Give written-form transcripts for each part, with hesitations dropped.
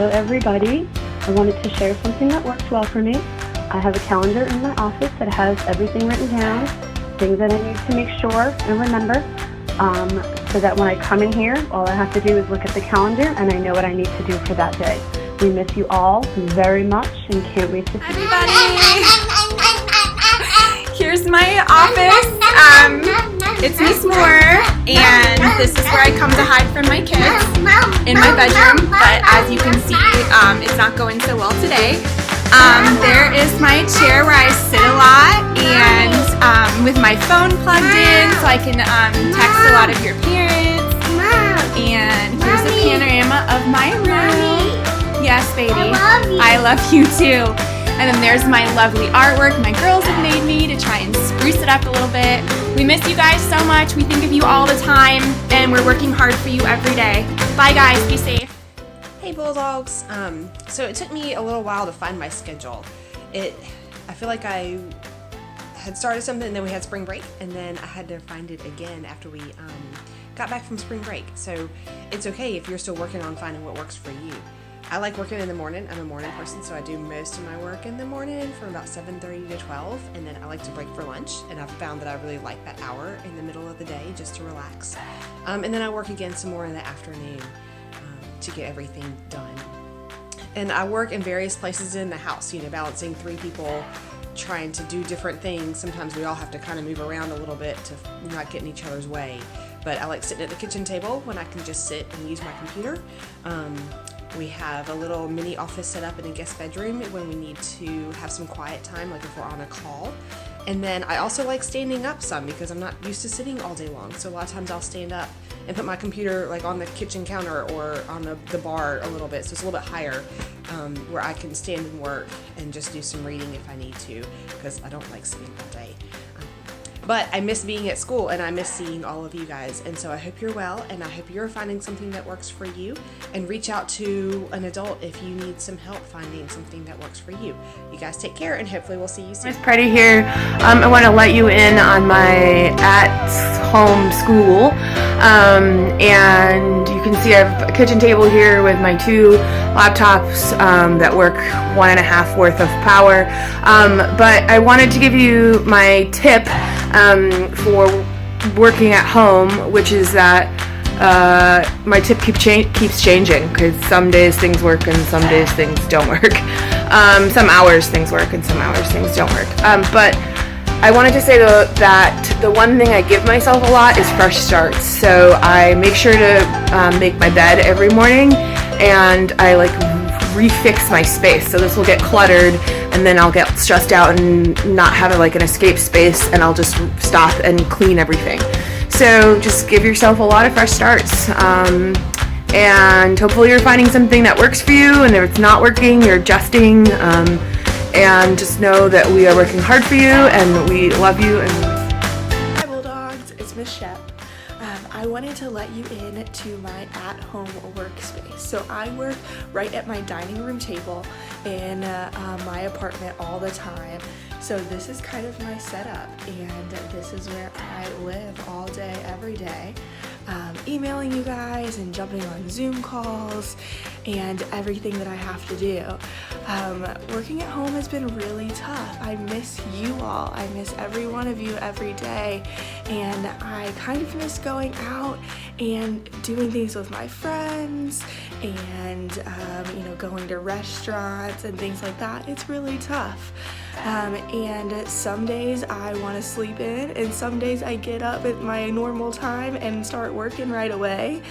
Hello everybody. I wanted to share something that works well for me. I have a calendar in my office that has everything written down, things that I need to make sure and remember, so that when I come in here, all I have to do is look at the calendar and I know what I need to do for that day. We miss you all very much and can't wait to see you. Here's my office. It's Miss Moore, and this is where I come to hide from my kids in my bedroom. But as you can see, it's not going so well today. There is my chair where I sit a lot, and with my phone plugged in, so I can text a lot of your parents. And here's a panorama of my room. Yes, baby. I love you too. And then there's my lovely artwork my girls have made me to try and spruce it up a little bit. We miss you guys so much. We think of you all the time, and we're working hard for you every day. Bye guys, be safe. Hey Bulldogs. So it took me a little while to find my schedule. I feel like I had started something and then we had spring break, and then I had to find it again after we got back from spring break. So it's okay if you're still working on finding what works for you. I like working in the morning. I'm a morning person, so I do most of my work in the morning from about 7:30 to 12, and then I like to break for lunch, and I've found that I really like that hour in the middle of the day just to relax. And then I work again some more in the afternoon to get everything done. And I work in various places in the house, balancing 3 people trying to do different things. Sometimes we all have to kind of move around a little bit to not get in each other's way. But I like sitting at the kitchen table when I can just sit and use my computer. We have a little mini office set up in a guest bedroom when we need to have some quiet time, like if we're on a call. And then I also like standing up some because I'm not used to sitting all day long. So a lot of times I'll stand up and put my computer like on the kitchen counter or on the bar a little bit, so it's a little bit higher, where I can stand and work and just do some reading if I need to, because I don't like sitting all day. But I miss being at school, and I miss seeing all of you guys, and so I hope you're well, and I hope you're finding something that works for you, and reach out to an adult if you need some help finding something that works for you. You guys take care, and hopefully we'll see you soon. Miss Pretty here. I want to let you in on my at-home school, and you can see I have a kitchen table here with my 2 laptops that work 1.5 worth of power, but I wanted to give you my tip for working at home, which is that my tip keeps changing, because some days things work and some days things don't work. Some hours things work and some hours things don't work. But I wanted to say that the one thing I give myself a lot is fresh starts. So I make sure to make my bed every morning, and I refix my space. So this will get cluttered, and then I'll get stressed out and not have an escape space, and I'll just stop and clean everything. So just give yourself a lot of fresh starts, and hopefully you're finding something that works for you, and if it's not working, you're adjusting, and just know that we are working hard for you, and we love you. Hi Bulldogs, it's Miss Shep. I wanted to let you in to my at-home workspace. So I work right at my dining room table in my apartment all the time. So this is kind of my setup, and this is where I live all day, every day. Emailing you guys and jumping on Zoom calls and everything that I have to do. Working at home has been really tough. I miss you all. I miss every one of you every day, and I kind of miss going out and doing things with my friends and going to restaurants and things like that. It's really tough. And some days I want to sleep in, and some days I get up at my normal time and start working right away.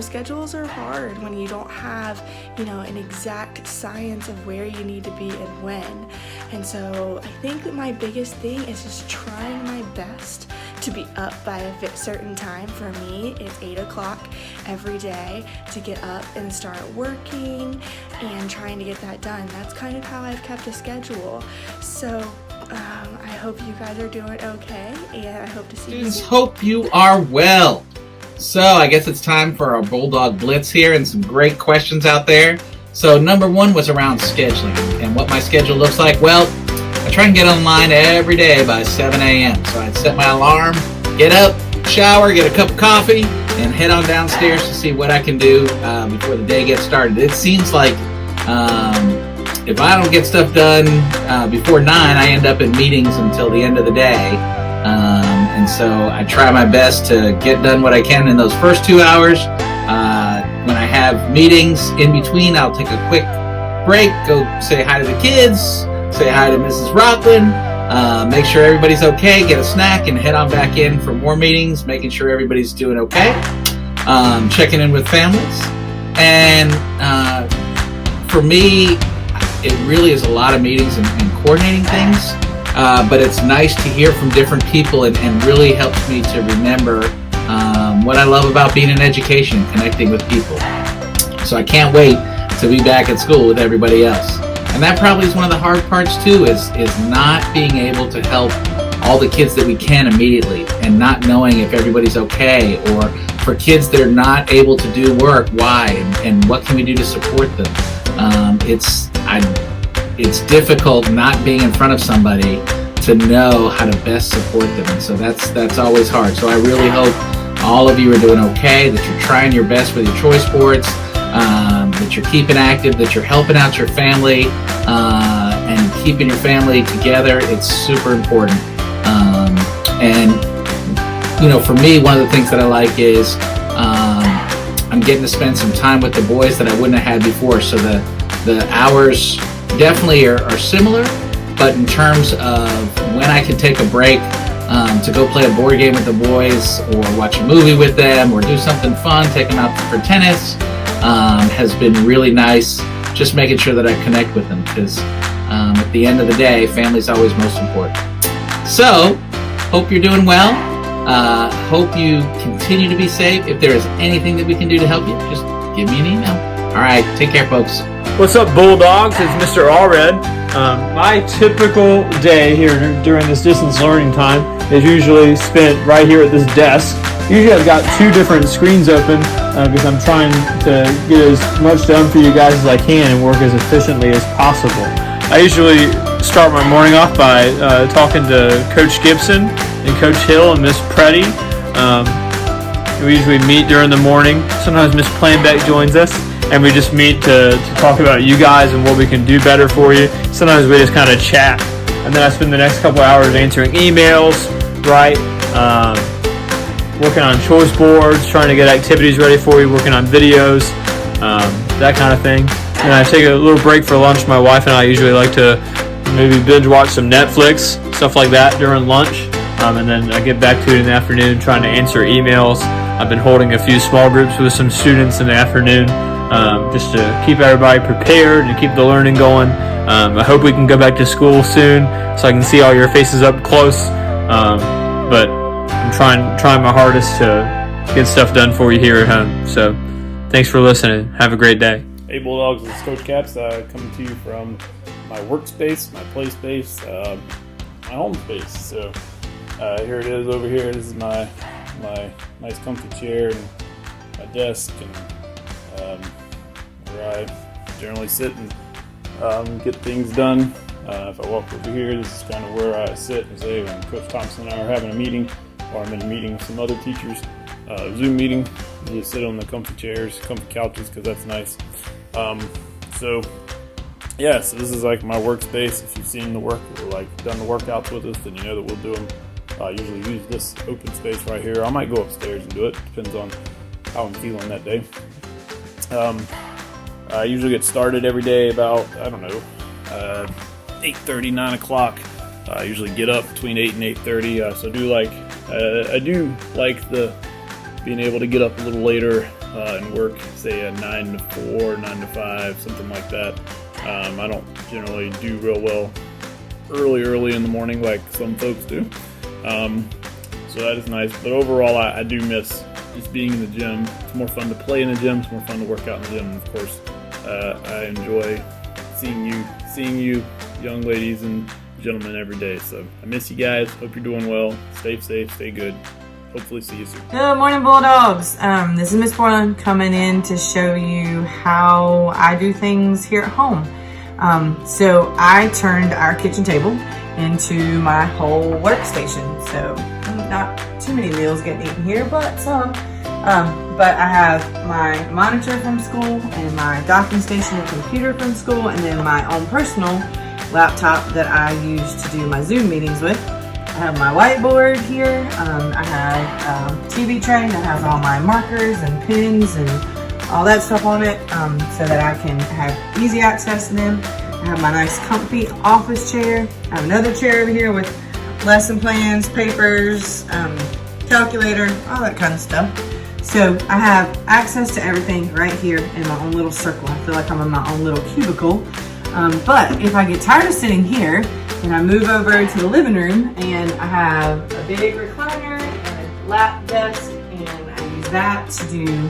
Schedules are hard when you don't have, an exact science of where you need to be and when. And so I think that my biggest thing is just trying my best to be up by a certain time. For me, it's 8 o'clock every day to get up and start working and trying to get that done. That's kind of how I've kept a schedule. So I hope you guys are doing okay, and I hope to see you soon. Hope you are well. So I guess it's time for our Bulldog Blitz here, and some great questions out there. So number 1 was around scheduling and what my schedule looks like. Well, I try and get online every day by 7 a.m. So I'd set my alarm, get up, shower, get a cup of coffee, and head on downstairs to see what I can do before the day gets started. It seems like If I don't get stuff done before 9, I end up in meetings until the end of the day. And so I try my best to get done what I can in those first 2 hours. When I have meetings in between, I'll take a quick break, go say hi to the kids, say hi to Mrs. Rockland, make sure everybody's okay, get a snack, and head on back in for more meetings, making sure everybody's doing okay, checking in with families. And for me, it really is a lot of meetings and coordinating things, but it's nice to hear from different people and really helps me to remember what I love about being in education, connecting with people. So I can't wait to be back at school with everybody else. And that probably is one of the hard parts too, is not being able to help all the kids that we can immediately, and not knowing if everybody's okay, or for kids that are not able to do work, why, and what can we do to support them. It's difficult not being in front of somebody to know how to best support them, and so that's always hard. So I really hope all of you are doing okay, that you're trying your best with your choice boards, that you're keeping active, that you're helping out your family, and keeping your family together. It's super important. And you know, for me, one of the things that I like is I'm getting to spend some time with the boys that I wouldn't have had before. So the hours definitely are similar, but in terms of when I can take a break to go play a board game with the boys, or watch a movie with them, or do something fun, take them out for tennis, has been really nice. Just making sure that I connect with them, because at the end of the day, family's always most important. So, hope you're doing well. Hope you continue to be safe. If there is anything that we can do to help you, just give me an email. All right, take care, folks. What's up, Bulldogs? It's Mr. Allred. My typical day here during this distance learning time is usually spent right here at this desk. Usually I've got 2 different screens open because I'm trying to get as much done for you guys as I can and work as efficiently as possible. I usually start my morning off by talking to Coach Gibson and Coach Hill and Miss Preddy. We usually meet during the morning. Sometimes Miss Planbeck joins us, and we just meet to talk about you guys and what we can do better for you. Sometimes we just kind of chat, and then I spend the next couple hours answering emails, right? Working on choice boards, trying to get activities ready for you, working on videos, that kind of thing. And I take a little break for lunch. My wife and I usually like to maybe binge watch some Netflix, stuff like that during lunch. And then I get back to it in the afternoon trying to answer emails. I've been holding a few small groups with some students in the afternoon just to keep everybody prepared and keep the learning going. I hope we can go back to school soon so I can see all your faces up close. But I'm trying my hardest to get stuff done for you here at home. So thanks for listening. Have a great day. Hey Bulldogs, it's Coach Caps coming to you from my workspace, my play space, my home space. So here it is over here. This is my nice comfy chair and my desk, and where I generally sit and get things done. If I walk over here, this is kind of where I sit and say when Coach Thompson and I are having a meeting, or I'm in a meeting with some other teachers, Zoom meeting. You just sit on the comfy chairs, comfy couches, because that's nice. So this is like my workspace. If you've seen the work, or like done the workouts with us, then you know that we'll do them. I usually use this open space right here. I might go upstairs and do it. Depends on how I'm feeling that day. I usually get started every day about, 8:30, 9 o'clock. I usually get up between 8 and 8:30. So I do like the being able to get up a little later and work, say, 9 to 4, 9 to 5, something like that. I don't generally do real well early in the morning like some folks do. So that is nice. But overall, I do miss just being in the gym. It's more fun to play in the gym. It's more fun to work out in the gym. And of course, I enjoy seeing you, young ladies and gentlemen, every day. So I miss you guys. Hope you're doing well. Stay safe. Stay good. Hopefully see you soon. Good morning, Bulldogs. This is Miss Portland coming in to show you how I do things here at home. So I turned our kitchen table into my whole workstation. So not too many meals getting eaten here, but some. But I have my monitor from school and my docking station and computer from school, and then my own personal laptop that I use to do my Zoom meetings with. I have my whiteboard here. I have a TV tray that has all my markers and pens and all that stuff on it, so that I can have easy access to them. I have my nice comfy office chair. I have another chair over here with lesson plans, papers, calculator, all that kind of stuff. So I have access to everything right here in my own little circle. I feel like I'm in my own little cubicle. But if I get tired of sitting here, then I move over to the living room, and I have a big recliner and a lap desk, and I use that to do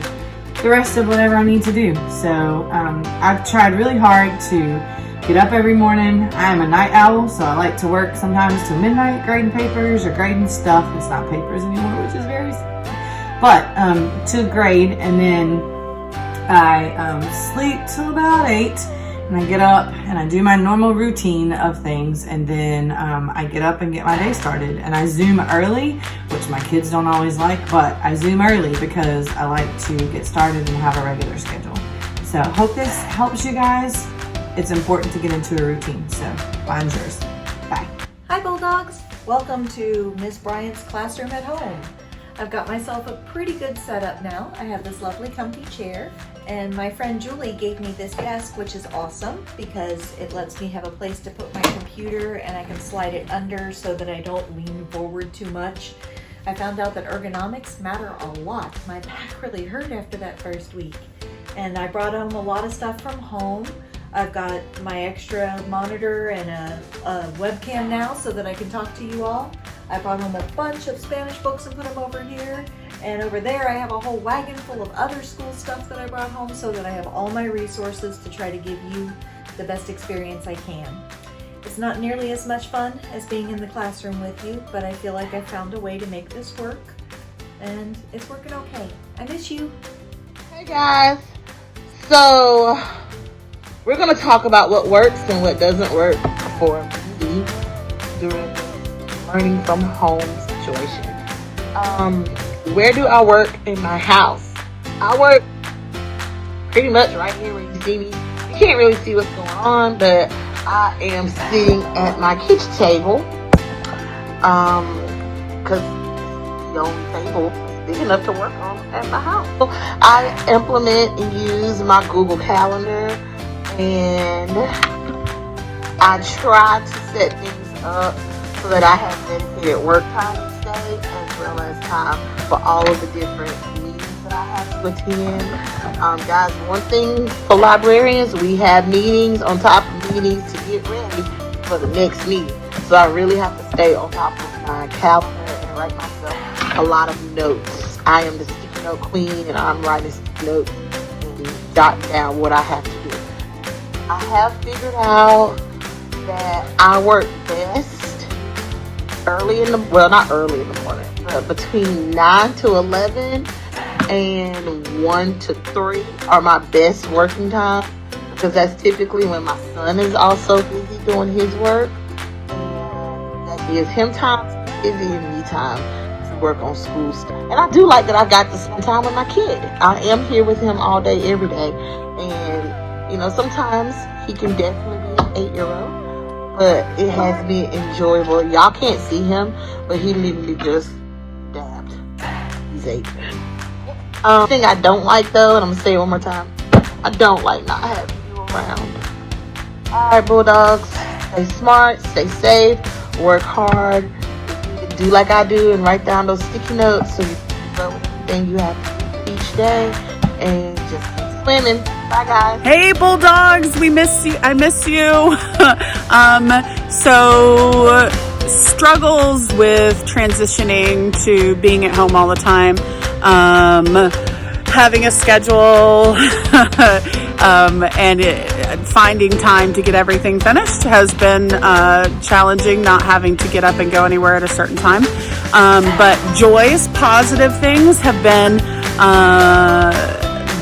the rest of whatever I need to do. So I've tried really hard to get up every morning. I am a night owl, so I like to work sometimes till midnight grading papers or grading stuff. It's not papers anymore, which is very sad. But to grade, and then I sleep till about 8, and I get up and I do my normal routine of things, and then I get up and get my day started. And I Zoom early, which my kids don't always like, but I Zoom early because I like to get started and have a regular schedule. So hope this helps you guys. It's important to get into a routine, so find yours. Bye. Hi Bulldogs! Welcome to Miss Bryant's classroom at home. I've got myself a pretty good setup now. I have this lovely comfy chair, and my friend Julie gave me this desk, which is awesome because it lets me have a place to put my computer, and I can slide it under so that I don't lean forward too much. I found out that ergonomics matter a lot. My back really hurt after that first week, and I brought home a lot of stuff from home. I've got my extra monitor and a webcam now so that I can talk to you all. I brought home a bunch of Spanish books and put them over here. And over there I have a whole wagon full of other school stuff that I brought home so that I have all my resources to try to give you the best experience I can. It's not nearly as much fun as being in the classroom with you, but I feel like I found a way to make this work, and it's working okay. I miss you. Hey guys, so we're going to talk about what works and what doesn't work for me during the learning from home situation. Where do I work in my house? I work pretty much right here where you see me. You can't really see what's going on, but I am sitting at my kitchen table because the only table is big enough to work on at my house. So I implement and use my Google Calendar, and I try to set things up so that I have dedicated work time each day, as well as time for all of the different meetings that I have to attend. Guys, one thing for librarians, we have meetings on top of meetings to get ready for the next meeting. So I really have to stay on top of my calendar and write myself a lot of notes. I am the sticky note queen, and I'm writing sticky notes and jotting down what I have to do. I have figured out that I work best early in the, well, not early in the morning, but between 9 to 11 and 1 to 3 are my best working time, because that's typically when my son is also busy doing his work, and that gives him time to be busy and me time to work on school stuff. And I do like that I've got to spend time with my kid. I am here with him all day, every day, and you know, sometimes he can definitely be an 8-year-old, but it has been enjoyable. Y'all can't see him, but he literally just dabbed. He's 8. Thing I don't like though, and I'm gonna say it one more time, I don't like not having you around. Alright, Bulldogs, stay smart, stay safe, work hard, do like I do and write down those sticky notes so you can know everything you have to do each day, and just keep swimming. Bye guys. Hey Bulldogs, we miss you. I miss you. So struggles with transitioning to being at home all the time, having a schedule, and finding time to get everything finished has been challenging, not having to get up and go anywhere at a certain time. But joys, positive things have been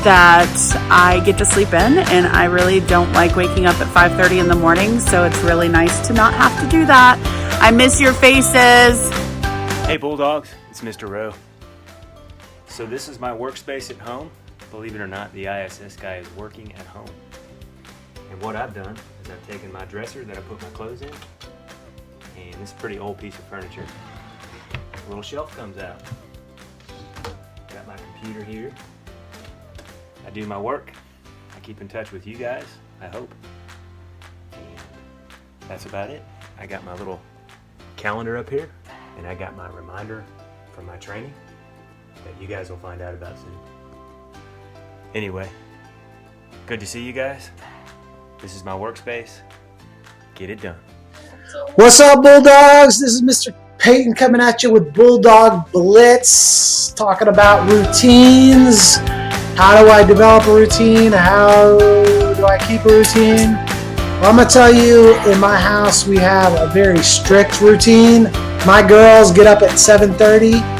that I get to sleep in, and I really don't like waking up at 5:30 in the morning, so it's really nice to not have to do that. I miss your faces. Hey Bulldogs, it's Mr. Rowe. So this is my workspace at home. Believe it or not, the ISS guy is working at home. And what I've done is I've taken my dresser that I put my clothes in, and this pretty old piece of furniture. A little shelf comes out. Got my computer here. I do my work. I keep in touch with you guys, I hope. And that's about it. I got my little calendar up here, and I got my reminder from my training that you guys will find out about soon. Anyway, good to see you guys. This is my workspace. Get it done. What's up, Bulldogs? This is Mr. Peyton coming at you with Bulldog Blitz, talking about routines. How do I develop a routine? How do I keep a routine? Well, I'm going to tell you, in my house, we have a very strict routine. My girls get up at 7:30,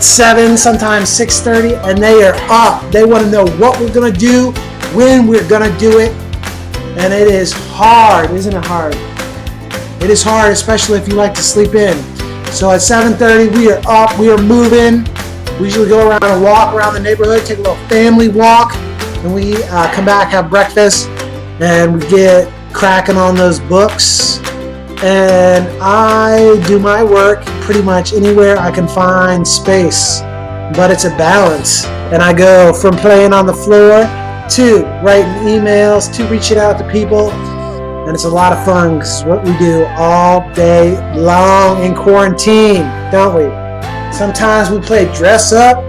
7, sometimes 6:30, and they are up. They want to know what we're going to do, when we're going to do it. And it is hard, isn't it hard? It is hard, especially if you like to sleep in. So at 7:30, we are up, we are moving. We usually go around and walk around the neighborhood, take a little family walk, and we come back, have breakfast, and we get cracking on those books. And I do my work pretty much anywhere I can find space, but it's a balance. And I go from playing on the floor to writing emails to reaching out to people. And it's a lot of fun because it's what we do all day long in quarantine, don't we? Sometimes we play dress up.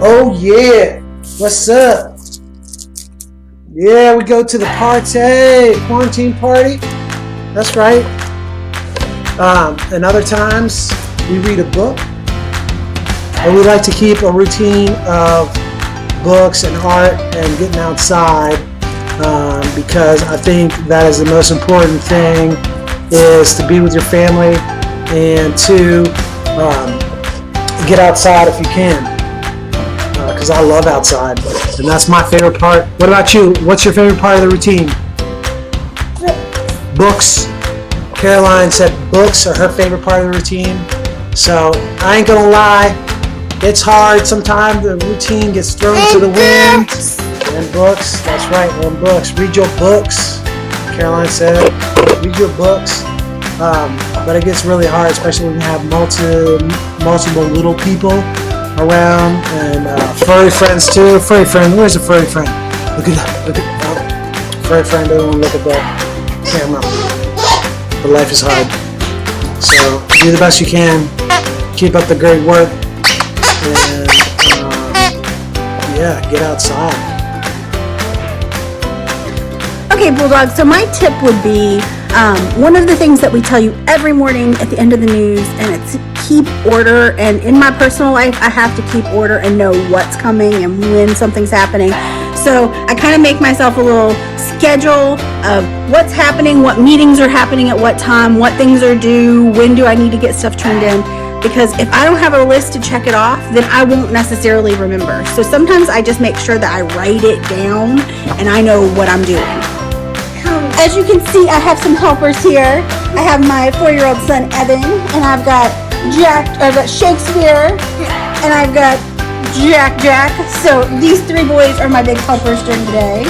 Oh yeah, what's up? Yeah, we go to the party, quarantine party. That's right. And other times we read a book. And we like to keep a routine of books and art and getting outside. Because I think that is the most important thing, is to be with your family and to get outside if you can, because I love outside, and that's my favorite part. What about you? What's your favorite part of the routine? Books. Caroline said books are her favorite part of the routine. So I ain't gonna lie, it's hard sometimes. The routine gets thrown to the wind. And books, that's right, and books. Read your books, Caroline said. Read your books. But it gets really hard, especially when you have multiple little people around, and furry friends too. Furry friend, where's a furry friend? Look at that, look at that. Furry friend doesn't want to look at the camera. But life is hard. So do the best you can. Keep up the great work. And yeah, get outside. Okay, Bulldogs, so my tip would be one of the things that we tell you every morning at the end of the news, and it's keep order. And in my personal life, I have to keep order and know what's coming and when something's happening. So I kind of make myself a little schedule of what's happening, what meetings are happening at what time, what things are due, when do I need to get stuff turned in. Because if I don't have a list to check it off, then I won't necessarily remember. So sometimes I just make sure that I write it down and I know what I'm doing. As you can see, I have some helpers here. I have my 4-year-old son, Evan, and I've got Shakespeare, and I've got Jack. So these 3 boys are my big helpers during the day.